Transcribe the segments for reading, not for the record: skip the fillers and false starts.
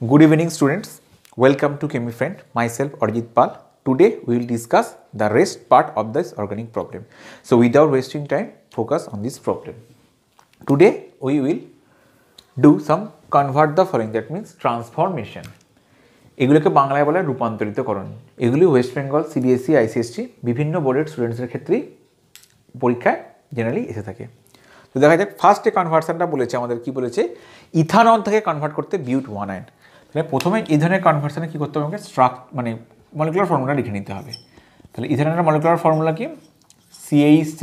Good evening, students. Welcome to Chemi Friend. Myself, Arjit Pal. Today, we will discuss the rest part of this organic problem. So, without wasting time, focus on this problem. Today, we will do some convert the following. That means transformation. এগুলোকে বাংলায় বলে রূপান্তরিতকরণ। এগুলি West Bengal CBSE ICSE বিভিন্ন বোর্ডের স্টুডেন্টসদের ক্ষেত্রেই পরীক্ষায় generally এসে থাকে। তো দেখা যাক ফার্স্টে কনভার্সনটা বলেছে আমাদের কি বলেছে ইথানল থেকে কনভার্ট করতে বিউট 1 আয়ন। তাহলে প্রথমে এই ধরনের কনভার্সনে কি করতে হবে আমাকে মানে মলিকুলার ফর্মুলা লিখে নিতে হবে। তাহলে ইথানলের মলিকুলার ফর্মুলা কি CH3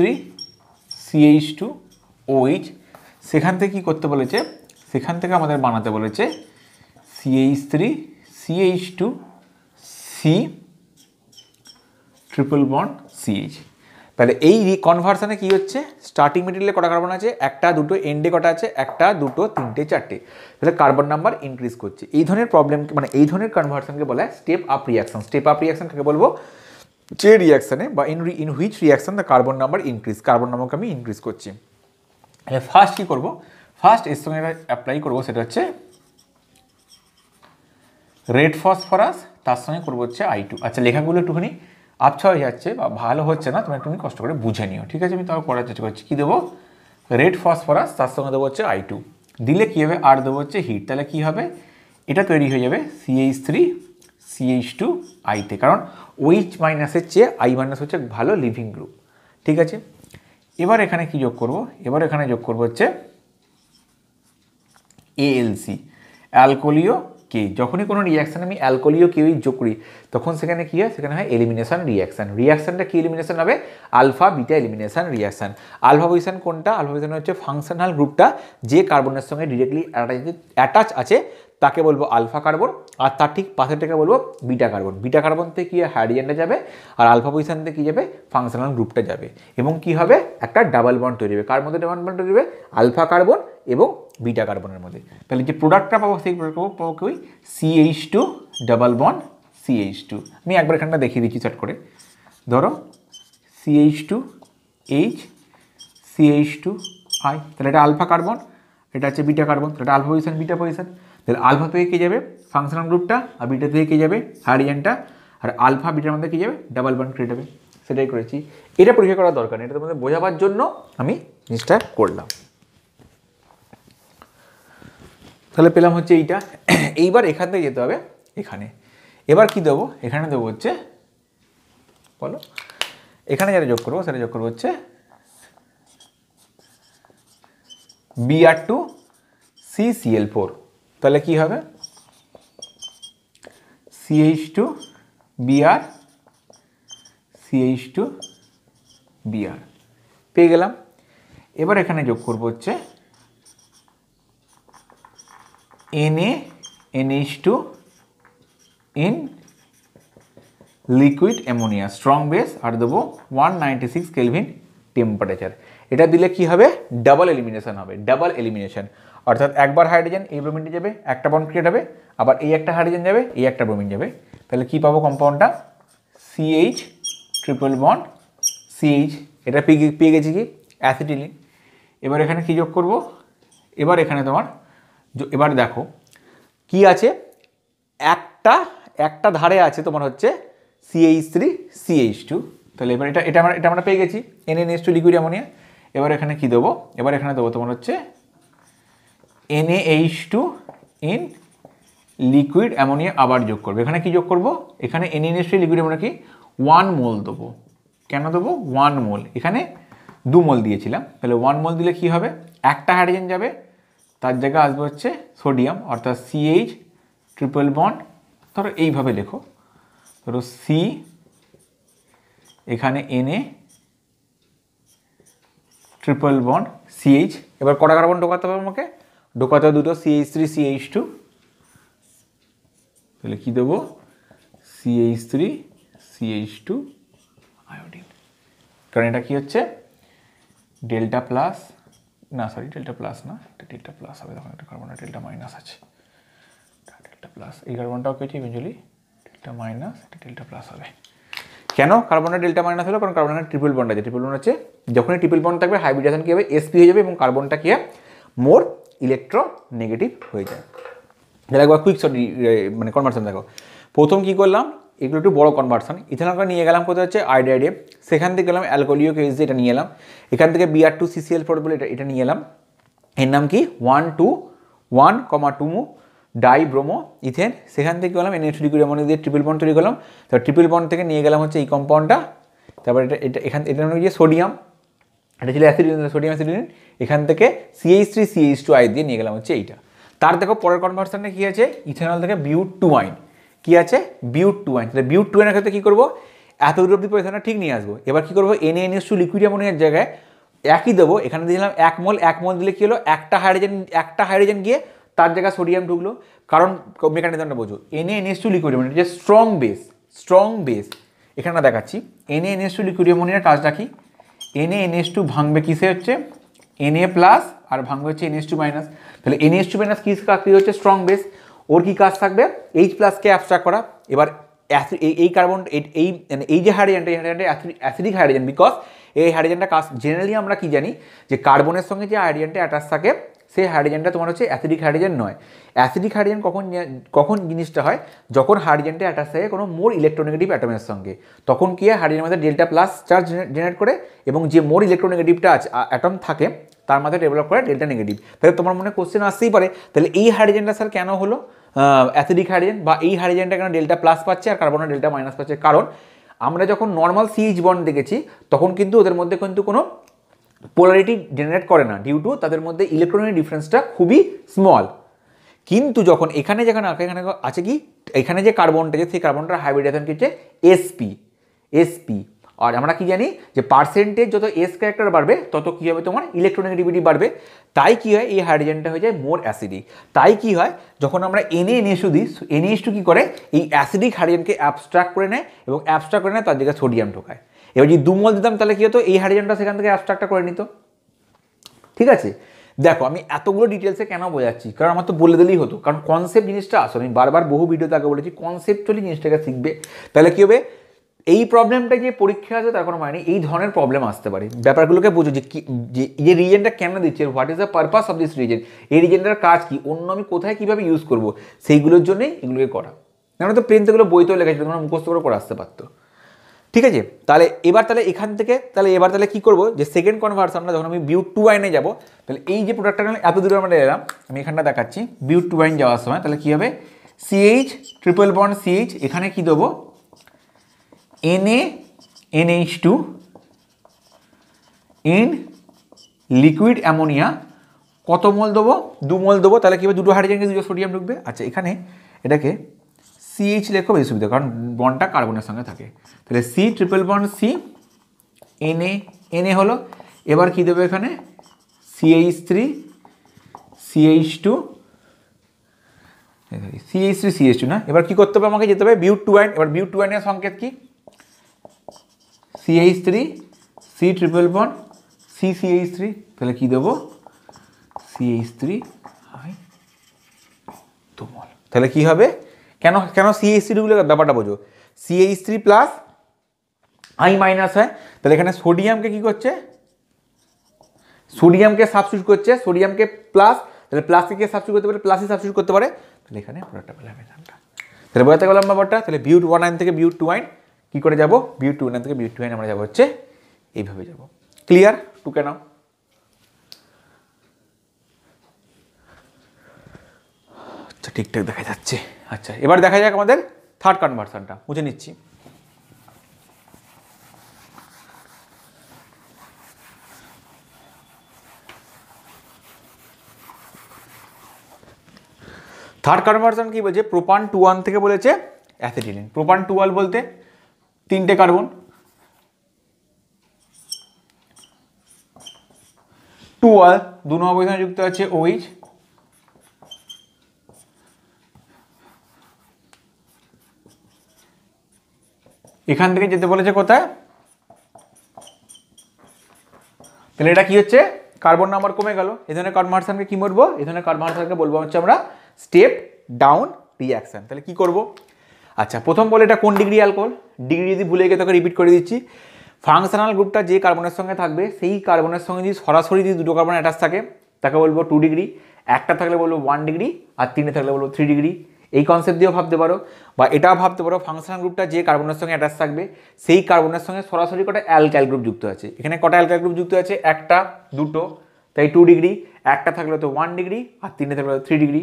CH2 OH। সেখান থেকে কি করতে বলেছে সেখান থেকে আমাদের বানাতে বলেছে CH3 CH2 C triple bond CH। তাহলে এই কনভার্সনে কি হচ্ছে স্টার্টিং মেটেরিয়ালে কটা কার্বন আছে একটা দুটো এন্ডে কটা আছে একটা দুটো তিনটে চারটে। তাহলে কার্বন নাম্বার ইনক্রিজ করছে। এই ধরনের প্রবলেম মানে এই ধরনের কনভার্সনকে বলা হয় step up reaction. Step up reaction কাকে বলবো যে রিয়াকশনে বা in which reaction the carbon number increase, carbon নাম্বারকে আমি ইনক্রিজ করছি। তাহলে ফার্স্ট কি করব ফার্স্ট এর সঙ্গে অ্যাপ্লাই করব সেটা হচ্ছে রেড ফসফরাস, তার সঙ্গে করবো হচ্ছে I2। আচ্ছা লেখাগুলো একটুখানি আবছা হয়ে যাচ্ছে বা ভালো হচ্ছে না, তোমরা একটুখানি কষ্ট করে বুঝে নিও, ঠিক আছে? আমি তাও করার চেষ্টা করছি। কী দেবো রেড ফসফরাস, তার সঙ্গে দেবো হচ্ছে I2, দিলে কী হবে আর দেবো হচ্ছে হিট। তাহলে কী হবে এটা তৈরি হয়ে যাবে CH3 CH2 I তে, কারণ OH মাইনাসের চেয়ে I মাইনাস হচ্ছে ভালো লিভিং গ্রুপ, ঠিক আছে? এবার এখানে কি যোগ করব এবার এখানে যোগ করবো হচ্ছে ALC অ্যালকোলিও কে। যখনই কোনো রিয়াকশান আমি অ্যালকোলিও কেউই যোগ করি তখন সেখানে কী হয় সেখানে হয় এলিমিনেশন রিয়াকশান। রিয়াকশানটা কী এলিমিনেশন হবে alpha beta elimination reaction. Alpha position কোনটা আলফা পজিশন হচ্ছে ফাংশনাল গ্রুপটা যে কার্বনের সঙ্গে ডিরেক্টলি অ্যাটাচ আছে তাকে বলবো আলফা কার্বন, আর তার ঠিক পাশেরটাকে বলবো বিটা কার্বন। বিটা কার্বন থেকে কী হাইড্রোজেনটা যাবে আর আলফা পজিশন থেকে কী যাবে ফাংশনাল গ্রুপটা যাবে এবং কি হবে একটা ডাবল বন্ড তৈরি হবে। কার মধ্যে ডাবল বন্ড তৈরি হবে আলফা কার্বন এবং বিটা কার্বনের মধ্যে। তাহলে যে প্রোডাক্টটা পাবো সেই প্রোডাক্ট পাবো কি CH2 ডাবল বন্ড CH2। আমি একবার এখানটা দেখিয়ে দিচ্ছি সেট করে। ধরো CH2 H CH2 I, তাহলে এটা আলফা কার্বন, এটা হচ্ছে বিটা কার্বন, তাহলে এটা আলফা পজিশন বিটা পজিশন। তাহলে আলফা থেকে কে যাবে ফাংশনাল গ্রুপটা আর বিটা থেকে কে যাবে হাইড্রোজেনটা, আর আলফা বিটার মধ্যে কী যাবে ডাবল বন্ড ক্রিয়েট হবে। সেটাই করেছি। এটা পরীক্ষা করার দরকার নেই, এটা তোমাদের বোঝাবার জন্য আমি জিনিসটা করলাম। তাহলে পেলাম হচ্ছে এইটা। এইবার এখান থেকে যেতে হবে এখানে। এবার কি দেবো এখানে দেবো হচ্ছে বলো এখানে যেটা যোগ করবো সেটা যোগ করবো হচ্ছে Br2 CCl4। তাহলে কি হবে CH2 Br CH2 Br পেয়ে গেলাম। এবার এখানে যোগ করবো হচ্ছে NaNH2 in liquid ammonia strong base, আর দেবো 196 কেলভিন টেম্পারেচার। এটা দিলে কি হবে ডাবল এলিমিনেশন হবে, ডাবল এলিমিনেশন অর্থাৎ একবার হাইড্রোজেন এই ব্রোমিনটি যাবে একটা বন্ড ক্রিয়েট হবে, আবার এই একটা হাইড্রোজেন যাবে এই একটা ব্রোমিন যাবে। তাহলে কি পাবো কম্পাউন্ডটা CH ট্রিপল বন্ড CH। এটা পেয়ে গেছি কি অ্যাসিটিলিন। এবার এখানে কি যোগ করব এবার এখানে তোমার এবার দেখো কি আছে একটা ধারে আছে তোমার হচ্ছে CH3 CH2। তাহলে এবার এটা আমরা পেয়ে গেছি NaNH2 লিকুইড অ্যামোনিয়া। এবার এখানে কি দেবো এবার এখানে দেবো তোমার হচ্ছে NaH2 ইন লিকুইড অ্যামোনিয়া আবার যোগ করবো। এখানে কি যোগ করবো এখানে NaNH2 লিকুইড অ্যামোনিয়া কি 1 মোল দেবো। কেন দেবো 1 মোল, এখানে 2 মোল দিয়েছিলাম। তাহলে 1 মোল দিলে কি হবে একটা হাইড্রোজেন যাবে তার জায়গায় আসবে হচ্ছে সোডিয়াম অর্থাৎ CH ট্রিপল বন্ড। ধরো এইভাবে লেখো, ধরো C এখানে Na ট্রিপল বন্ড CH। এবার কটা কার্বন ঢোকাতে হবে আমাকে ঢোকাতে হবে দুটো CH3 CH2। তাহলে কি দেবো CH3 CH2 আয়োডিন, কারণ এটা কি হচ্ছে ডেল্টা প্লাস না সরি ডেল্টা প্লাস না এটা ডেল্টা প্লাস হবে, তখন একটা কার্বন ডেল্টা মাইনাস আছে ডেল্টা প্লাস। এই কার্বনটাও কেটে ইভেঞ্চুয়ালি ডেল্টা মাইনাস এটা ডেল্টা প্লাস হবে। কেন কার্বনের ডেল্টা মাইনাস হলো কারণ কার্বনের ট্রিপল বন্ড আছে। ট্রিপল বন্ড আছে যখনই ট্রিপল বন্ড থাকবে হাইব্রিডেশন কী হবে sp হয়ে যাবে এবং কার্বনটা কি মোর ইলেকট্রোনেগেটিভ হয়ে যায়। তাহলে একবার কুইক মানে কনভার্সন দেখো। প্রথম কী করলাম, এগুলো একটু বড় কনভার্সন। ইথানলকে নিয়ে গেলাম কোথায় হচ্ছে আইডাইডে, সেখান থেকে গেলাম অ্যালকোহলিক কেমিস্ট্রি, এটা নিয়ে এলাম। এখান থেকে Br2CCl4 বলে এটা নিয়ে এলাম। এর নাম কি 1,2,1,2 ডাইব্রোমো ইথেন। সেখান থেকে গেলাম NH2 লিকুইড দিয়ে ট্রিপল বন্ড তৈরি করলাম। তারপর ট্রিপল বন্ড থেকে নিয়ে গেলাম হচ্ছে এই কম্পাউন্ডটা। তারপর এটা নাম হচ্ছে সোডিয়াম, এটা ছিল অ্যাসিডিন, সোডিয়াম অ্যাসিডিন। এখান থেকে CH3CH2I দিয়ে নিয়ে গেলাম হচ্ছে এইটা। তার দেখো পরের কনভার্সনটা কী আছে, ইথেনল থেকে বিউট-টু-ওয়াইন। কী আছে, বিউট-টু-ওয়াইন। তাহলে বিউট-টু-ওয়াইনের ক্ষেত্রে কী করবো, এত দূর অব্দি পয়সাটা ঠিক নিয়ে আসবো। এবার কী করবো, NaNH2 লিকুইড অ্যামোনিয়ার জায়গায় একই দেবো, এখানে দিলাম 1 মোল দিলে কী হলো, একটা হাইড্রোজেন গিয়ে তার জায়গায় সোডিয়াম ঢুকলো। কারণ মেকানিজমটা বোঝো, NaNH2 লিকুইড অ্যামোনিয়া যে স্ট্রং বেস এখানে দেখাচ্ছি। NaNH2 লিকুইড অ্যামোনিয়ার কাজটা কি, NaNH2 ভাঙবে কিসে হচ্ছে Na প্লাস, আর ভাঙবে হচ্ছে NH2 মাইনাস। তাহলে NH2 মাইনাস কী হচ্ছে স্ট্রং বেস, ওর কী কাজ থাকবে, H প্লাসকে অ্যাবস্ট্রাক্ট করা। এবার এই কার্বন এই যে হাইড্রোজেনটা, এই হাইড্রোজেনটা অ্যাসিডিক হাইড্রোজেন, বিকজ এই হাইড্রোজেনটা কাজ জেনারেলি আমরা কি জানি যে কার্বনের সঙ্গে যে হাইড্রোজেনটা অ্যাটাচ থাকে সেই হাইড্রোজেনটা তোমার হচ্ছে অ্যাসিডিক হাইড্রোজেন নয়। অ্যাসিডিক হাইড্রোজেন কখন জিনিসটা হয়, যখন হাইড্রোজেনটা অ্যাটাচ থাকে কোনো মোর ইলেকট্রোনেগেটিভ অ্যাটমের সঙ্গে। তখন কি হয়, হাইড্রোজেনের মধ্যে ডেল্টা প্লাস চার্জ জেনারেট করে, এবং যে মোর ইলেকট্রোনেগেটিভটা আছে অ্যাটম থাকে তার মধ্যে ডেভেলপ করে ডেল্টা নেগেটিভ। তাহলে তোমার মনে কোশ্চেন আসতেই পারে, তাহলে এই হাইড্রোজেনটা স্যার কেন হলো অ্যাসিডিক হাইড্রোজেন, বা এই হাইড্রোজেনটা কেন ডেল্টা প্লাস পাচ্ছে আর কার্বনের ডেল্টা মাইনাস পাচ্ছে? কারণ আমরা যখন নর্মাল CH বন্ড দেখেছি তখন কিন্তু ওদের মধ্যে কিন্তু কোনো পোলারিটি জেনারেট করে না, ডিউ টু তাদের মধ্যে ইলেকট্রনের ডিফারেন্সটা খুবই স্মল। কিন্তু যখন এখানে আছে কি, এখানে যে কার্বনটা আছে সেই কার্বনটার হাইব্রিডেশন কি হচ্ছে sp। আর আমরা কি জানি যে পার্সেন্টেজ যত S ক্যারেক্টার বাড়বে তত কী হবে, তোমার ইলেকট্রোনেগেটিভিটি বাড়বে। তাই কি হয়, এই হাইড্রোজেনটা হয়ে যায় মোর অ্যাসিডিক। তাই কি হয়, যখন আমরা NaNH2 দিই, NaNH2 কী করে, এই অ্যাসিডিক হাইড্রোজেনকে অ্যাবস্ট্রাক্ট করে নেয়, এবং অ্যাবস্ট্রাক্ট করে নেয় তার জায়গায় সোডিয়াম ঢোকায়। এবার যদি 2 মোল দিতাম তাহলে কী হতো, এই হাইড্রোজেনটা সেখান থেকে অ্যাবস্ট্রাক্টটা করে নিত। ঠিক আছে, দেখো আমি এতগুলো ডিটেলসে কেন বোঝাচ্ছি, কারণ আমার তো বলে দিলেই হতো, কারণ কনসেপ্ট জিনিসটা আসলে আমি বারবার বহু ভিডিওতে আগে বলেছি, কনসেপ্টুয়ালি জিনিসটাকে শিখবে। তাহলে কী হবে, এই প্রবলেমটা যে পরীক্ষা আছে তার কোনো মানে নেই, এই ধরনের প্রবলেম আসতে পারে। ব্যাপারগুলোকে বোঝো যে যে রিজেনটা কেন দিচ্ছে, what is the purpose of this reason, এই রিজেনটার কাজ কি, অন্য আমি কোথায় কীভাবে ইউজ করবো, সেইগুলোর জন্যই এগুলোকে করা। আমরা তো প্রিন্টগুলো বইতেও লেখা ছিল, তোমরা মুখস্থ করে আসতে পারতো। ঠিক আছে, তাহলে এখান থেকে এবার কী করবো, যে সেকেন্ড কনভার্সনটা যখন আমি বিউট-টু-ওয়াইনে যাবো, তাহলে এই যে প্রোডাক্টটা এত দূরে আমরা এলাম, আমি এখানটা দেখাচ্ছি বিউট-টু-ওয়াইন যাওয়ার সময়, তাহলে কী হবে, CH ট্রিপল বন্ড CH, এখানে কী দেবো, NaNH2 ইন লিকুইড অ্যামোনিয়া। কত মোল দেবো, 2 মোল দেবো। তাহলে কী হবে, দুটো হাইড্রোজেনকে দুটো সোডিয়াম ঢুকবে। আচ্ছা, এখানে এটাকে CH লেখো, বেশি সুবিধা, কারণ বন্ডটা কার্বনের সঙ্গে থাকে। তাহলে C triple bond C, Na হলো। এবার কী দেবো এখানে, CH3 CH2 না। এবার কী করতে হবে, আমাকে যেতে হবে বিউট-টু-ওয়াইন। এবার বিউট-টু-ওয়াইনের সংকেত কি, CH3 C triple bond CCH3। তাহলে কী দেবো, CH3 2 মোল। তাহলে কী হবে, কেন CH3 গুলো, ব্যাপারটা বোঝো, CH3 প্লাস I মাইনাস হয়। তাহলে এখানে সোডিয়ামকে কী করছে, সোডিয়ামকে সাবস্টিটিউট করছে, সোডিয়ামকে প্লাস, তাহলে প্লাসকে সাবস্টিটিউট করতে পারে, প্লাসই সাবস্টিটিউট করতে পারে। তাহলে এখানে প্রোডাক্টটা পেলাম এখানটা। তাহলে বোঝাতে গেলাম ব্যাপারটা। তাহলে বিউট-1 থেকে বিউট-টু-ওয়াইন কী করে যাবো, বিউট-টু-ওয়ান থেকে বিউট-টু-ওয়াইন আমরা যাবো হচ্ছে এইভাবে যাবো। ক্লিয়ার, টুকে নাও। আচ্ছা, ঠিকঠাক দেখা যাচ্ছে। আচ্ছা, এবার দেখা যাক আমাদের থার্ড কনভার্সনটা, মুছে নিচ্ছি। থার্ড কনভার্সন কি বলছে, প্রোপান-2-1 থেকে বলেছে অ্যাসিটিলিন। প্রোপান-2-1 বলতে 3টে কার্বন, 2-1 2 নম্বর পজিশনে যুক্ত আছে OH। এখান থেকে যেতে বলেছে কোথায়, তাহলে এটা কি হচ্ছে, কার্বন নাম্বার কমে গেল। এই ধরনের কনভার্সনকে কি বলবো, এই ধরনের কনভার্সনকে বলবো হচ্ছে আমরা স্টেপ ডাউন রিঅ্যাকশন। তাহলে কি করব, আচ্ছা প্রথম বলে এটা কোন ডিগ্রি অ্যালকোহল, ডিগ্রি যদি ভুলে গিয়ে তোকে রিপিট করে দিচ্ছি। ফাংশনাল গ্রুপটা যে কার্বনের সঙ্গে থাকবে সেই কার্বনের সঙ্গে যদি সরাসরি যদি দুটো কার্বন অ্যাটাচ থাকে তাকে বলবো 2 ডিগ্রি। একটা থাকলে বলবো 1 ডিগ্রি আর 3 থাকলে বলবো 3 ডিগ্রি। এই কনসেপ্ট দিয়েও ভাবতে পারো, বা এটাও ভাবতে পারো ফাংশনাল গ্রুপটা যে কার্বনের সঙ্গে অ্যাটাচ থাকবে সেই কার্বনের সঙ্গে সরাসরি কটা অ্যালকাইল গ্রুপ যুক্ত আছে। এখানে কটা অ্যালকাইল গ্রুপ যুক্ত আছে? একটা, দুটো, তাই 2 ডিগ্রি। একটা থাকলে তো 1 ডিগ্রি আর 3 থাকলে 3 ডিগ্রি।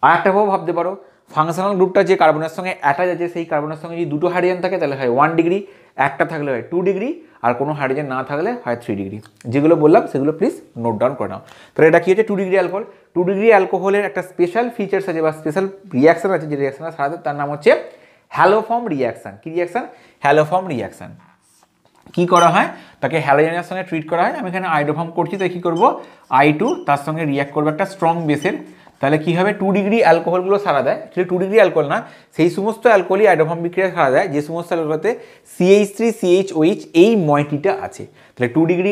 আর একটা ভাবতে পারো ফাংশনাল গ্রুপটা যে কার্বনের সঙ্গে অ্যাটাচ আছে সেই কার্বনের সঙ্গে যদি দুটো হাইড্রোজেন থাকে তাহলে হয় 1 ডিগ্রি, একটা থাকলে হয় 2 ডিগ্রি আর কোনো হাইড্রোজেন না থাকলে হয় 3 ডিগ্রি। যেগুলো বললাম সেগুলো প্লিজ নোট ডাউন করে নাও। তাহলে এটা কি হচ্ছে? 2 ডিগ্রি অ্যালকোহল। 2 ডিগ্রি অ্যালকোহলের একটা স্পেশাল ফিচার্স আছে বা স্পেশাল রিয়াকশন আছে, যে রিয়াকশনটা সারাতে তার নাম হচ্ছে হ্যালোফর্ম রিয়াকশন। কি রিয়াকশন? Haloform reaction. কি করা হয়? তাকে হ্যালোজেনের সঙ্গে ট্রিট করা হয়। আমি এখানে আইডোফর্ম করছি, তাই কী করবো? I2 তার সঙ্গে রিয়াক্ট করবে একটা স্ট্রং বেসের। তাহলে কী হবে? 2 ডিগ্রি অ্যালকোহলগুলো সারা দেয়, সেটা 2 ডিগ্রি অ্যালকোহল না, সেই সমস্ত অ্যালকোহলই আইডোফর্ম বিক্রিয়া সারা দেয় যে সমস্ত অ্যালকোহলতে CH3 CHOH এই ময়টিটা আছে। তাহলে 2 ডিগ্রি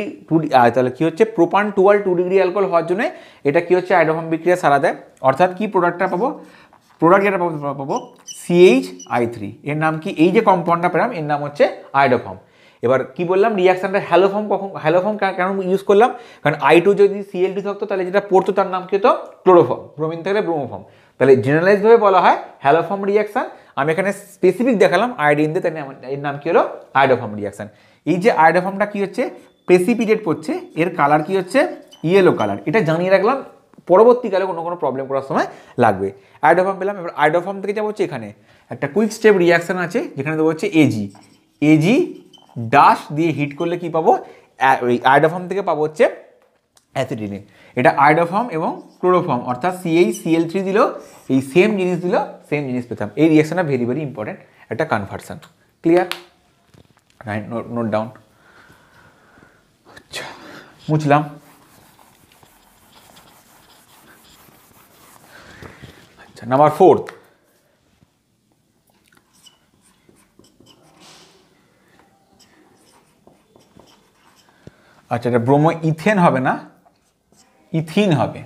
তাহলে কী হচ্ছে? প্রোপান টুয়াল 2 ডিগ্রি অ্যালকোহল হওয়ার জন্য এটা কী হচ্ছে? আইডোফর্ম বিক্রিয়া সারা দেয়। অর্থাৎ কি প্রোডাক্টটা পাবো? প্রোডাক্ট যেটা পাবো CHI3। এর নাম কি? এই যে কম্পাউন্ডটা পেলাম এর নাম হচ্ছে আইডোফর্ম। এবার কি বললাম? রিয়াকশনটা হ্যালোফর্ম হ্যালোফর্ম কেন ইউজ করলাম? কারণ I2 যদি Cl2 থাকতো তাহলে যেটা পড়তো তার নাম কি হতো? ক্লোরোফর্ম। ব্রোমিন থাকলে ব্রোমোফর্ম। তাহলে জেনারেলাইজভাবে বলা হয় হ্যালোফর্ম রিয়াকশন। আমি এখানে স্পেসিফিক দেখালাম আয়োডিন দিয়ে, তাই এর নাম কি হলো? Iodoform reaction. এই যে আইডোফর্মটা কি হচ্ছে? প্রেসিপিটেট করছে, এর কালার কি হচ্ছে? Yellow colour. এটা জানিয়ে রাখলাম, পরবর্তীকালে কোনো প্রবলেম করার সময় লাগবে। আইডোফর্ম পেলাম। এবার আইডোফর্ম থেকে যাবো হচ্ছে এখানে একটা কুইক স্টেপ রিয়াকশন আছে, যেখানে দেবো হচ্ছে AG ডাশ দিয়ে হিট করলে কি পাবো? ওই আইডোফর্ম থেকে পাবো হচ্ছে অ্যাসিটিলিন। এটা আইডোফর্ম এবং ক্লোরোফর্ম, অর্থাৎ CH Cl3 দিল, এই সেম জিনিস দিল, সেম জিনিস পেতাম। এই রিয়াকশনটা ভেরি ভেরি ইম্পর্টেন্ট একটা কনভার্সন। ক্লিয়ার? Note down. আচ্ছা, মুছলাম। আচ্ছা, নাম্বার 4। আচ্ছা, এটা ব্রোমো ইথেন হবে না, ইথিন হবে।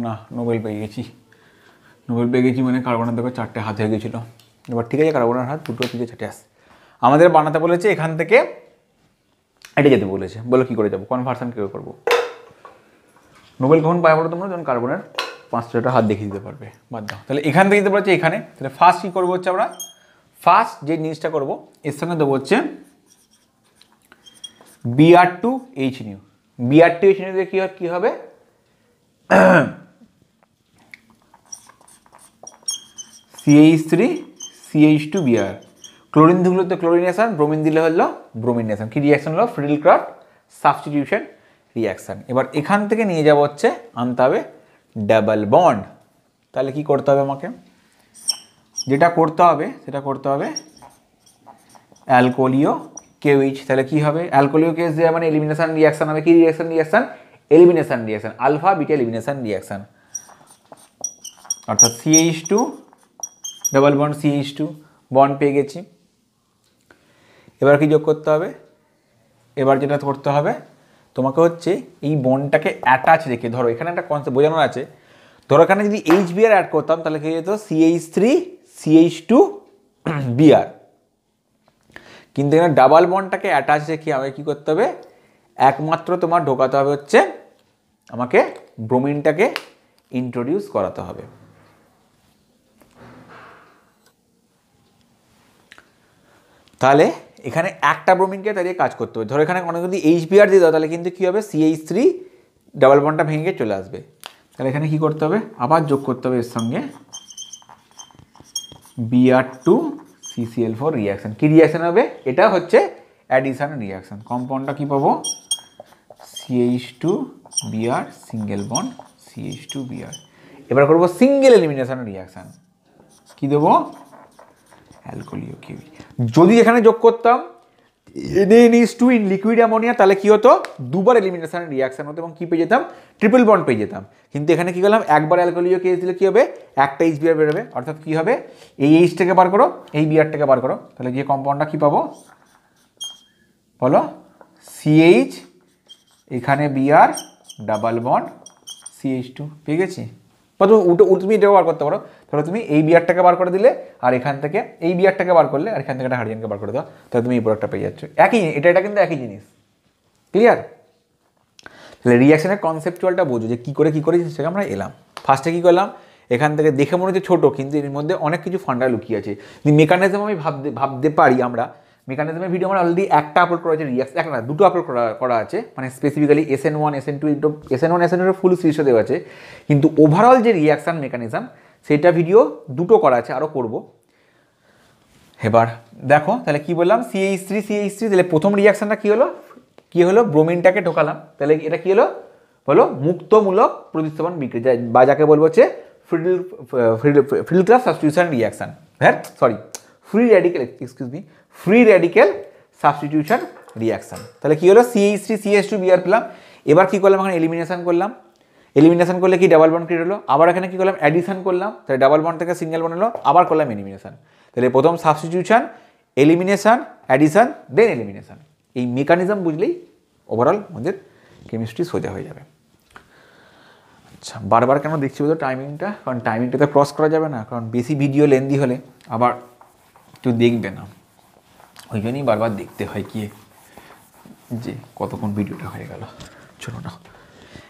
না, নোবেল পেয়ে গেছি। নোবেল পেয়ে গেছি মানে কার্বনের দেখো 4টে হাত হয়ে গেছিলো। এবার ঠিক আছে, কার্বনের হাত 2, 3, 4 আসে। আমাদের বানাতে বলেছে এখান থেকে এটা যেতে বলেছে। বলো কী করে যাবো? কনভার্সন কী করে করবো? নোবেল কখন পায় বলো তোমরা? যখন কার্বনের 5-6টা হাত দেখিয়ে দিতে পারবে। বাদ দাও। তাহলে এখান থেকে দিতে পারছে এখানে। তাহলে ফার্স্ট কী করবো হচ্ছে আমরা? ফার্স্ট যে জিনিসটা করবো এর সঙ্গে দেবো হচ্ছে Br2H Br2H দিয়ে কী হবে? CH3 CH2Br। ক্লোরিন দিলে তো ক্লোরিনেশন, ব্রোমিন দিলে হলো ব্রোমিনেশন। কি রিয়াকশন হলো? Friedel-craft substitution reaction. এবার এখান থেকে নিয়ে যাবো হচ্ছে, আনতে হবে ডাবল বন্ড। তাহলে কি করতে হবে আমাকে? যেটা করতে হবে সেটা করতে হবে অ্যালকোলিও KOH। তাহলে কি হবে? অ্যালকোলিও KOH দেওয়া মানে এলিমিনেশন রিয়াকশন হবে। কি reaction? Elimination reaction, alpha beta elimination reaction. অর্থাৎ CH2 double bond CH2 bond পেয়ে গেছি। এবার কি যোগ করতে হবে? এবার যেটা করতে হবে তোমাকে হচ্ছে এই বন্ডটাকে অ্যাটাচ রেখে, ধরো এখানে একটা কনসেপ্ট বোঝানোর আছে। ধরো এখানে যদি HBr অ্যাড করতাম তাহলে কি যেত? CH3 CH2Br। কিন্তু এখানে ডাবল বন্ডটাকে অ্যাটাচ রেখে আমাকে কী করতে হবে? একমাত্র তোমার ঢোকাতে হবে হচ্ছে আমাকে ব্রোমিনটাকে ইন্ট্রোডিউস করাতে হবে। তাহলে এখানে একটা ব্রোমিনকে তাড়িয়ে কাজ করতে হবে। ধরো এখানে অনেক যদি HBr দিয়ে দাও তাহলে কিন্তু কী হবে? CH3 ডাবল বন্ডটা ভেঙে চলে আসবে। তাহলে এখানে কি করতে হবে? আবার যোগ করতে হবে এর সঙ্গে Br2CCl4 রিয়াকশন। কি রিয়াকশন হবে? এটা হচ্ছে অ্যাডিশন রিয়াকশন। কম্পাউন্ডটা কি পাবো? CH2Br single bond CH2Br। এবার করবো সিঙ্গেল এলিমিনেশন রিয়াকশন। কি দেবো? অ্যালকোলিও KOH। যদি এখানে যোগ করতাম NaNH2 ইন লিকুইড অ্যামোনিয়া তাহলে কি হতো? দুবার এলিমিনেশন রিয়াকশন হতো এবং কি পেয়ে যেতাম? ট্রিপল বন্ড পেয়ে যেতাম। কিন্তু এখানে কি করলাম? একবার অ্যালকোলিও KOH দিলে কি হবে? একটা HBr বেরোবে। অর্থাৎ কি হবে? এই H থেকে বার করো, এই Br থেকে বার করো। তাহলে যে কম্পাউন্ডটা কি পাবো বলো? CH এখানে বিআর ডাবল বন্ড CH2 পেয়ে গেছি। বা তুমি এটাও বার করতে পারো, ধরো তুমি এই বিআরটাকে বার করে দিলে আর এখান থেকে এই বিআরটাকে বার করলে আর এখান থেকে একটা হাইড্রোজেনকে বার করে দাও, তাহলে তুমি এই প্রোডাক্টটা পেয়ে যাচ্ছ। এটা কিন্তু একই জিনিস। ক্লিয়ার? তাহলে রিয়াকশনের কনসেপচুয়ালটা বোঝো যে কী করে সেটা আমরা এলাম। ফার্স্টে কী করলাম, এখান থেকে দেখে মনে হচ্ছে ছোটো, কিন্তু এর মধ্যে অনেক কিছু ফান্ডা লুকিয়ে আছে। মেকানিজম আমি ভাবতে পারি আমরা। মেকানিজমের ভিডিও আমরা অলরেডি একটা আপলোড করা আছে, একটা না দুটো আপলোড করা আছে, মানে স্পেসিফিক্যালি SN1 SN2 SN1 ফুল সিরিজও দেওয়া আছে, কিন্তু ওভারঅল যে রিয়াকশান মেকানিজম সেটা ভিডিও দুটো করা আছে, আরও করব। এবার দেখো তাহলে কি বললাম, CH3 তাহলে প্রথম রিয়াকশানটা কী হলো ব্রোমিনটাকে ঢোকালাম, তাহলে এটা কী হলো মুক্তমূলক প্রতিস্থাপন বিক্রিয়া, বা যাকে বলবো হচ্ছে Friedel class substitution reaction, free radical substitution reaction. তাহলে কী হলো, CH3 Br পেলাম। এবার কী করলাম, এখানে এলিমিনেশন করলে কি ডাবল বন্ড ক্রিয়েট হলো। আবার এখানে কী করলাম, অ্যাডিশন করলাম, তাহলে ডাবল বন্ড থেকে সিঙ্গেল বন্ড হলো, আবার করলাম এলিমিনেশন। তাহলে প্রথম সাবস্টিটিউশন, এলিমিনেশন, অ্যাডিশন, দেন এলিমিনেশন। এই মেকানিজম বুঝলেই ওভারঅল আমাদের কেমিস্ট্রি সোজা হয়ে যাবে। আচ্ছা, বারবার কেন দেখছি বলতো টাইমিংটা, কারণ টাইমিংটা তো ক্রস করা যাবে না, কারণ বেশি ভিডিও লেন্দি হলে আবার কেউ দেখবে না, ওই জন্যই বারবার দেখতে হয় কি যে কতক্ষণ ভিডিওটা হয়ে গেল। চলো না,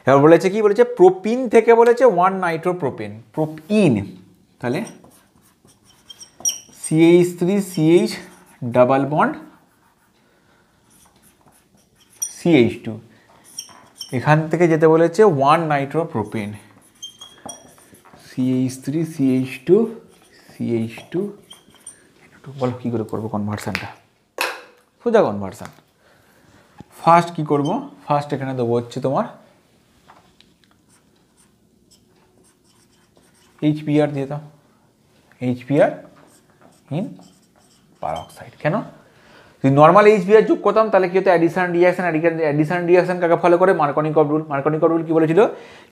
এবার বলেছে কি বলেছে, প্রোপিন থেকে বলেছে 1 নাইট্রোপ্রোপেন প্রোপিন, তাহলে CH3CH ডাবল বন্ড CH2, এখান থেকে যেতে বলেছে 1 নাইট্রোপ্রোপেন CH3CH2 বলো কী করে করবো কনভার্সানটা, সোজা কনভার্সান। ফার্স্ট কী করবো, ফার্স্ট এখানে দেবো হচ্ছে তোমার HBr দিয়ে দাও, HBr ইন পারঅক্সাইড। কেন, যদি নর্মাল HBr যোগ করতাম তাহলে কি হতো, অ্যাডিশন রিয়াকশন কাকে ফলো করে, মার্কনিকভ রুল কি বলেছিল,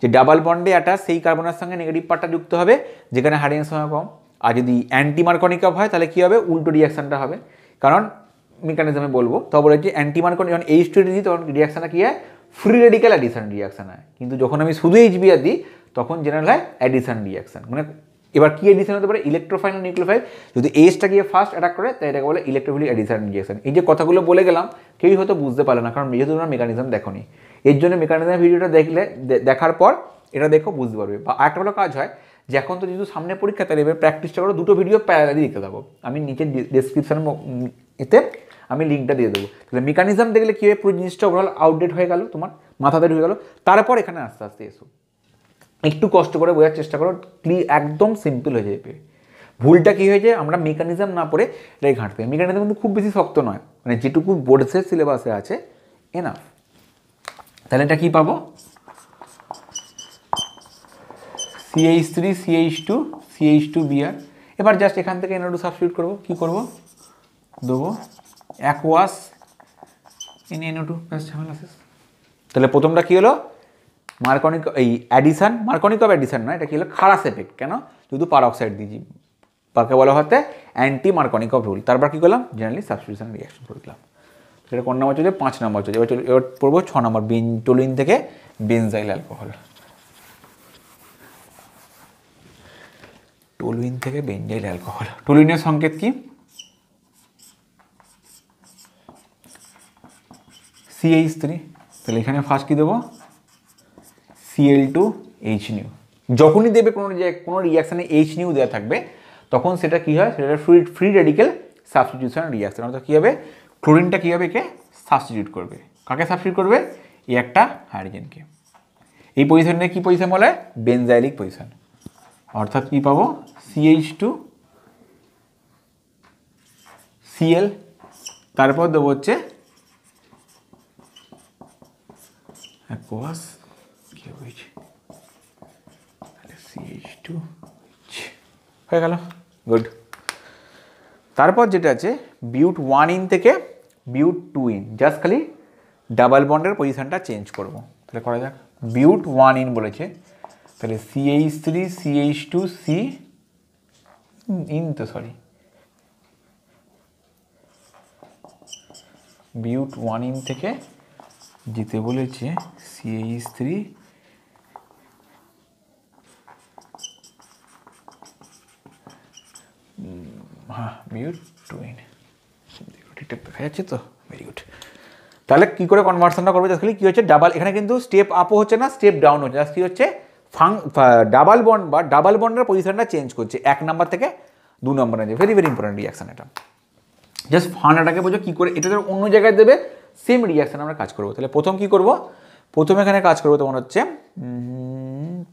যে ডাবল বন্ডে একটা সেই কার্বনের সঙ্গে নেগেটিভ পার্টটা যুক্ত হবে যেখানে হাইড্রোজেন সংখ্যা কম, আর যদি অ্যান্টি মার্কনিকভ হয় তাহলে কী হবে, উল্টো রিয়াকশানটা হবে। কারণ মেকানিজমে বলবো, তবে বলে যে অ্যান্টি মার্কনিক যখন H2 দিই তখন রিয়াকশানটা কী হয়, ফ্রি রেডিক্যাল অ্যাডিশন রিয়াকশান হয়, কিন্তু যখন আমি শুধু HBr দিই তখন জেনারেল হয় অ্যাডিশন রিয়াকশান। মানে এবার কি এডিশন হতে পারে, ইলেকট্রোফাইল আর নিউক্লিওফাইল, যদি Hটা গিয়ে ফার্স্ট অ্যাটাক করে তাই এটাকে বলে ইলেকট্রোফিলিক অ্যাডিশন রিয়াকশন। এই যে কথাগুলো বলে গেলাম কেউই হয়তো বুঝতে পারলে না, কারণ যেহেতু তোমরা মেকানিজম দেখোনি, এর জন্য মেকানিজমের ভিডিওটা দেখার পর এটা দেখো বুঝতে পারবে। বা একটা ভালো কাজ হয় যে এখন তো যেহেতু সামনে পরীক্ষা, তাহলে এবার প্র্যাকটিসটা করো, দুটো ভিডিও প্যারালালি দেখতে দেবো, আমি নিচে ডেসক্রিপশানের এতে আমি লিঙ্কটা দিয়ে দেবো। তাহলে মেকানিজম দেখলে কী হয়, পুরো জিনিসটা ওভারঅল আউটডেট হয়ে গেল, তোমার মাথাতে ঢুকে গেল, তারপর এখানে আস্তে আস্তে এসো, একটু কষ্ট করে বোঝার চেষ্টা করো, একদম সিম্পল হয়ে যাবে। ভুলটা কী হয়েছে, আমরা মেকানিজম না পড়ে এটাই ঘাঁটতে, মেকানিজম কিন্তু খুব বেশি শক্ত নয়, মানে যেটুকু বোর্ডসের সিলেবাসে আছে এনাফ। তাহলে এটা কী পাবো, CH3CH2 Br। এবার জাস্ট এখান থেকে NO2 সাবস্টিটিউট করবো, কী করবো, দেবো অ্যাকোয়াস ইন NO2 প্লাস ঝামেলা শেষ। তাহলে প্রথমটা কী হলো, মার্কনিক মার্কনিকভ অ্যাডিশন নয়, এটা কি হলো খারাস এফেক্ট। কেন, যেহেতু পারঅক্সাইড দিয়েছি, তাকে বলা হতে অ্যান্টি মার্কনিকভ রুল। তারপর কী করলাম, জেনারেলি সাবস্টিটিউশন রিয়াকশন করলাম। সেটা কোন নাম্বার চলছে, 5 নাম্বার চলছে। এবার পড়বো 6 নম্বর, টলুইন থেকে বেনজাইল অ্যালকোহল। টলুইনের সংকেত কি, CH3, তাহলে এখানে ফার্স্ট কী দেবো, Cl2H∧। যখনই দেবে কোনো রিয়াকশানে H∧ দেওয়া থাকবে তখন সেটা কী হয়, সেটা ফ্রি রেডিক্যাল সাবস্টিটিউশন রিয়াকশন, অর্থাৎ কী হবে, ক্লোরিনটা কী হবে, একে সাবস্টিটিউট করবে। কাকে সাবস্টিটিউট করবে, এই একটা হাইড্রোজেনকে। এই পজিশনে কী পজিশন বলে, বেনজাইলিক পজিশন। অর্থাৎ কী পাবো, CH2Cl, তারপর দেবো হচ্ছে অ্যাকোয়াস, CH2H হয়ে গেল, গুড। তারপর যেটা আছে বিউট 1 থেকে বিউট 2, জাস্ট খালি ডাবল বন্ডের পজিশনটা চেঞ্জ করব। তাহলে করা যাক, বিউট 1 বলেছে, তাহলে CH3CH2C বিউট 1 থেকে যেতে বলেছে CH3 হ্যাঁ বিউটুইন, ঠিকঠাক দেখা যাচ্ছে তো, ভেরি গুড। তাহলে কী করে কনভার্সনটা করবে, দেখলি কী হচ্ছে ডাবল, এখানে কিন্তু স্টেপ আপও হচ্ছে না স্টেপ ডাউন হচ্ছে, জাস্ট কী হচ্ছে ডাবল বন্ড বা ডাবল বন্ডের পজিশনটা চেঞ্জ করছে 1 নাম্বার থেকে 2 নম্বরে, ভেরি ভেরি ইম্পর্টেন্ট রিয়াকশন এটা। জাস্ট ফান্ডাটাকে বোঝো কী করে এটা অন্য জায়গায় দেবে, সেম রিয়াকশান আমরা কাজ করবো। তাহলে প্রথম কী করবো, প্রথম এখানে কাজ করবো তোমার হচ্ছে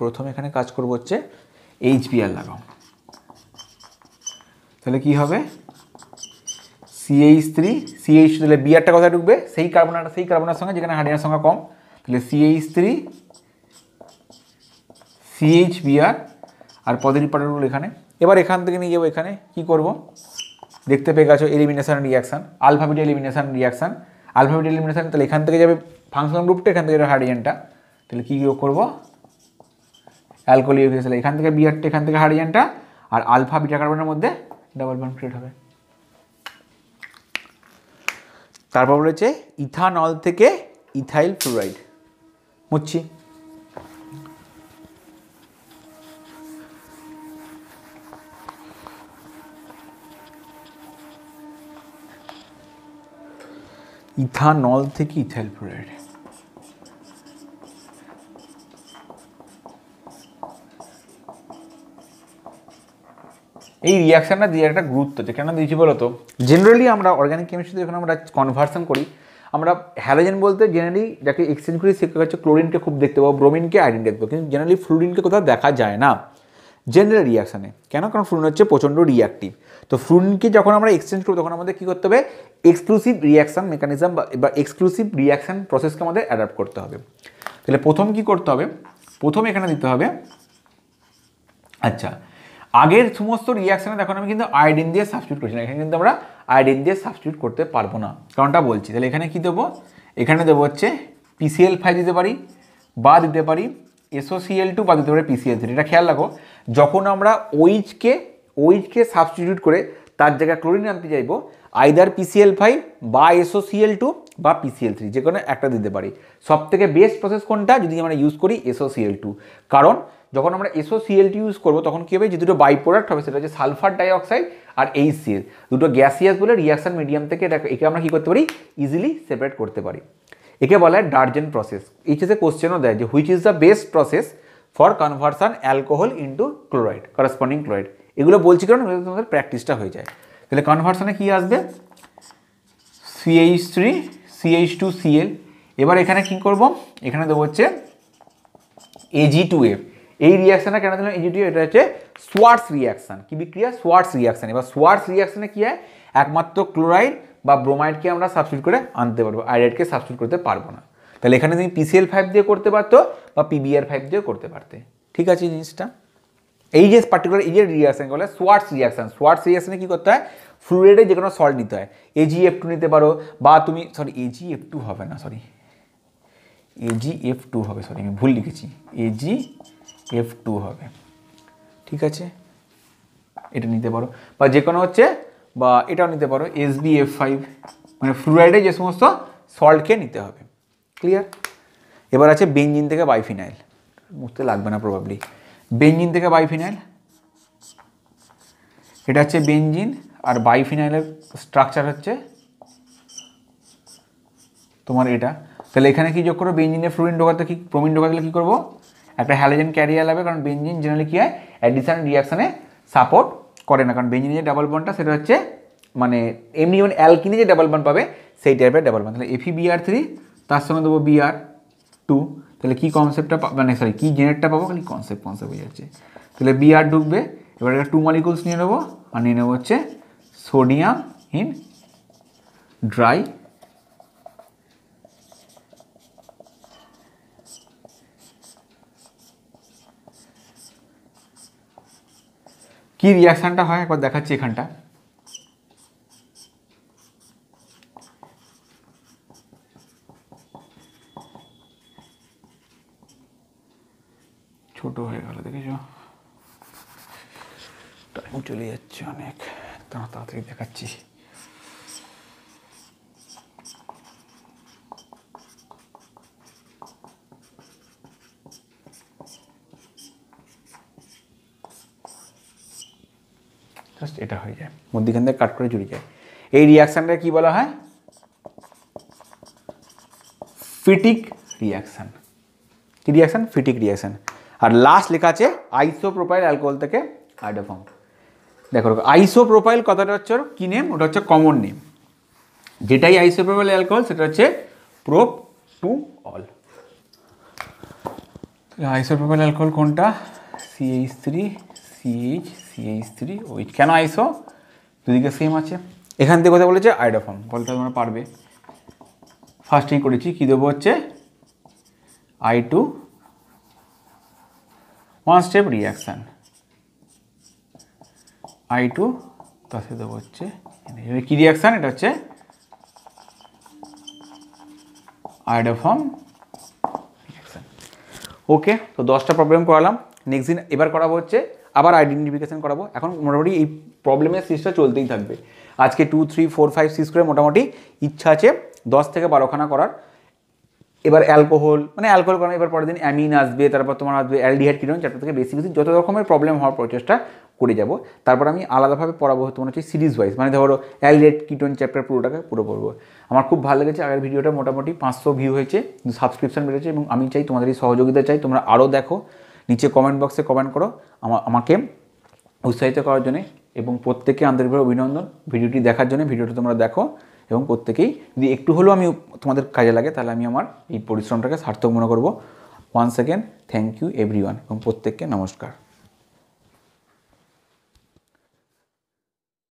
প্রথম এখানে কাজ করবো হচ্ছে HBr লাগাও, তাহলে কী হবে CH3 CH, তাহলে বিআরটা কোথায় ঢুকবে, সেই কার্বনের সঙ্গে যেখানে হাইড্রোজেনের সংখ্যা কম, তাহলে CH3 CHBr আর পজিটিভ রুল এখানে। এবার এখান থেকে নিয়ে যাবো এখানে, কি করব, দেখতে পেয়ে গেছো elimination reaction, alpha beta elimination reaction, alpha beta elimination, তাহলে এখান থেকে যাবে ফাংশনাল গ্রুপটা, এখান থেকে হাইড্রোজেনটা, তাহলে কী করবো অ্যালকোহলিক, তাহলে এখান থেকে বিআরটা, এখান থেকে হাইড্রোজেনটা, আর আলফা বিটা কার্বনের মধ্যে ডাবল বন্ড ক্রিয়েট হবে। তারপর বলেছে ইথানল থেকে ইথাইল ফ্লুরাইড, মুচ্ছি ইথানল থেকে ইথাইল ফ্লুরাইড। এই রিয়াকশানটা দিয়ে একটা গুরুত্ব আছে, কেন দিয়েছি বলো তো, জেনারেলি আমরা অর্গানিক কেমিস্ট্রিতে যখন আমরা কনভার্সন করি, আমরা হ্যালোজেন বলতে জেনারেলি যাকে এক্সচেঞ্জ করি সেটা হচ্ছে ক্লোরিনকে খুব দেখতে পাবো, ব্রোমিনকে আয়রন দেখতে পাবো, কিন্তু জেনারেলি ফ্লুরিনকে কোথাও দেখা যায় না জেনারেল রিয়াকশানে। কেন, কারণ ফ্লুরিন হচ্ছে প্রচণ্ড রিয়াক্টিভ। তো ফ্লুরিনকে যখন আমরা এক্সচেঞ্জ করবো তখন আমাদের কী করতে হবে, এক্সক্লুসিভ রিয়াকশান মেকানিজম বা এক্সক্লুসিভ রিয়াকশান প্রসেসকে আমাদের অ্যাডাপ্ট করতে হবে। তাহলে প্রথম কী করতে হবে, প্রথম এখানে দিতে হবে, আচ্ছা আগের সমস্ত রিয়াকশানে দেখুন আমি কিন্তু আয়োডিন দিয়ে সাবস্টিটিউট করছি না, এখানে কিন্তু আমরা আয়োডিন দিয়ে সাবস্টিটিউট করতে পারবো না, কারণটা বলছি। তাহলে এখানে কী দেবো, এখানে দেবো হচ্ছে PCl5 দিতে পারি, বা দিতে পারি SOCl2, বা দিতে পারি PCl3। এটা খেয়াল রাখো, যখন আমরা ওইচকে সাবস্টিটিউট করে তার জায়গায় ক্লোরিন আনতে চাইবো, আইদার PCl5 বা SOCl2 বা PCl3 যে কোনো একটা দিতে পারি। সব থেকে বেস্ট প্রসেস কোনটা, যদি আমরা ইউজ করি SOCl2, কারণ যখন আমরা SOCl2 ইউজ করবো তখন কী হবে, যে দুটো বাই প্রোডাক্ট হবে সেটা হচ্ছে সালফার ডাইঅক্সাইড আর HCl, দুটো গ্যাসিয়াস বলে রিয়াকশন মিডিয়াম থেকে একে আমরা কী করতে পারি, ইজিলি সেপারেট করতে পারি। একে বলা হয় ডার্জেন প্রসেস। এইচএসে কোশ্চেনও দেয় যে which is the best process for conversion alcohol into chloride, corresponding chloride. এগুলো বলছি কারণ তোমাদের প্র্যাকটিসটা হয়ে যায়। তাহলে কনভার্সনে কী আসবে, CH3 CH2Cl। এবার এখানে কী করব, এখানে দেবো হচ্ছে Ag2F। এই রিয়াকশানটা কেন দিলাম Ag2F, এটা হচ্ছে সোয়ার্টস রিয়াকশান। কী বিক্রিয়া, সোয়ার্টস রিয়াকশান। এবার সোয়ার্টস রিয়াকশানে কী হয়, একমাত্র ক্লোরাইড বা ব্রোমাইডকে আমরা সাবস্টিটিউট করে আনতে পারবো, আয়োডাইডকে সাবস্টিটিউট করতে পারবো না। তাহলে এখানে তুমি PCl5 দিয়ে করতে পারতো বা PBr5 দিয়েও করতে পারতে, ঠিক আছে জিনিসটা। এই যে পার্টিকুলার এই যে রিয়াকশান বলে সোয়ার্টস রিয়াকশান, সোয়ার্টস রিয়াকশানে কী করতে হয়, ফ্লুইডে যে কোনো সল্ট নিতে হয়, AgF2 নিতে পারো, বা তুমি AgF2 হবে না, AgF2 হবে, আমি ভুল লিখেছি, AgF2 হবে, ঠিক আছে, এটা নিতে পারো, বা যে কোনো হচ্ছে, বা এটাও নিতে পারো SbF5, মানে ফ্লুরাইডে যে সমস্ত সল্টকে নিতে হবে, ক্লিয়ার। এবার আছে বেঞ্জিন থেকে বাইফিনাইল, বুঝতে লাগবে না প্রবাবলি, বেঞ্জিন থেকে বাইফিনাইল, এটা হচ্ছে বেঞ্জিন, আর বাইফিনাইলের স্ট্রাকচার হচ্ছে তোমার এটা। তাহলে এখানে কি যোগ করবো, বেঞ্জিনে ফ্লুরিন ঢোকাতে কি ব্রোমিন ঢোকাতে কী করবো, একটা হ্যালোজেন ক্যারিয়ার লাগবে, কারণ বেঞ্জিন জেনারেলি কী হয় অ্যাডিশন রিয়াকশানে সাপোর্ট করে না, কারণ বেঞ্জিনে যে ডাবল বন্ডটা সেটা হচ্ছে মানে এমনি যেমন অ্যালকিনে যে ডাবল বন্ড পাবে সেই টাইপের ডাবল বন্ড। তাহলে FeBr3 তার সঙ্গে দেবো Br2, তাহলে কী কনসেপ্টটা মানে কী জেনেটটা পাবো, খালি কনসেপ্ট হয়ে যাচ্ছে। তাহলে Br ঢুকবে, এবার একটা 2 মলিকুলস নিয়ে নেবো, আর নিয়ে নেবো হচ্ছে সোডিয়াম ইন ড্রাই কি রিয়াকশানটা হয় একবার দেখাচ্ছি এখানটা। ছোট হয়ে গেল দেখেছ, টাইম চলে যাচ্ছে অনেক, তাড়াতাড়ি দেখাচ্ছি। জাস্ট এটা হয়ে যায়, মধ্যখান থেকে কাট করে জুড়ে যায়। এই রিয়াকশানটা কি বলা হয়? Fittig reaction. কি রিয়াকশান? Fittig reaction. আর লাস্ট লেখা আছে আইসোপ্রোপাইল অ্যালকোহল থেকে আয়োডোফর্ম। দেখো আইসোপ্রোপাইল কথাটা হচ্ছে কি নেম? ওটা হচ্ছে কমন নেম। যেটাই আইসোপ্রোপাইল অ্যালকোহল সেটা হচ্ছে prop two ol. Isopropyl alcohol কোনটা? CH3 CH CH3 OH। কেন আইসো? দুদিকে সেম আছে। এখান থেকে কথা বলেছে আয়োডোফর্ম, বলতে তোমরা পারবে। ফার্স্টেই করেছি, কী দেবো হচ্ছে I2 one step reaction, I2 তার সাথে দেবো হচ্ছে কী রিয়াকশান? এটা হচ্ছে আয়োডোফর্ম রিয়াকশান। ওকে, তো 10টা প্রবলেম করালাম। নেক্সট দিন এবার করাবো হচ্ছে আবার আইডেন্টিফিকেশন করাবো। এখন মোটামুটি এই প্রবলেমের সিরিজটা চলতেই থাকবে। আজকে 2 3 4 5 6 করে মোটামুটি ইচ্ছা আছে 10 থেকে 12খানা করার। এবার অ্যালকোহল, মানে অ্যালকোহল করানো, এবার পরের দিন অ্যামিন আসবে, তারপর তোমার আসবে অ্যালডিহাইড কিটোন, চ্যাপ্টার থেকে বেশি বেশি যত রকমের প্রবলেম হওয়ার প্রচেষ্টা করে যাব। তারপর আমি আলাদাভাবে পড়াবো তোমার হচ্ছে সিরিজ ওয়াইজ, মানে ধরো অ্যালডিহাইড কিটোন চ্যাপ্টার পুরোটাকে পুরো পড়বো। আমার খুব ভালো লেগেছে, আগের ভিডিওটা মোটামুটি 500 ভিউ হয়েছে, সাবস্ক্রিপশন বেড়েছে, এবং আমি চাই তোমাদের এই সহযোগিতা চাই, তোমরা আরও দেখো, নিচে কমেন্ট বক্সে কমেন্ট করো আমাকে উৎসাহিত করার জন্য। এবং প্রত্যেকে আন্তরিকভাবে অভিনন্দন ভিডিওটি দেখার জন্য। ভিডিওটা তোমরা দেখো এবং প্রত্যেকেই যদি একটু হলেও আমি তোমাদের কাজে লাগে তাহলে আমি আমার এই পরিশ্রমটাকে সার্থক মনে করবো। Once second thank you everyone এবং প্রত্যেককে নমস্কার।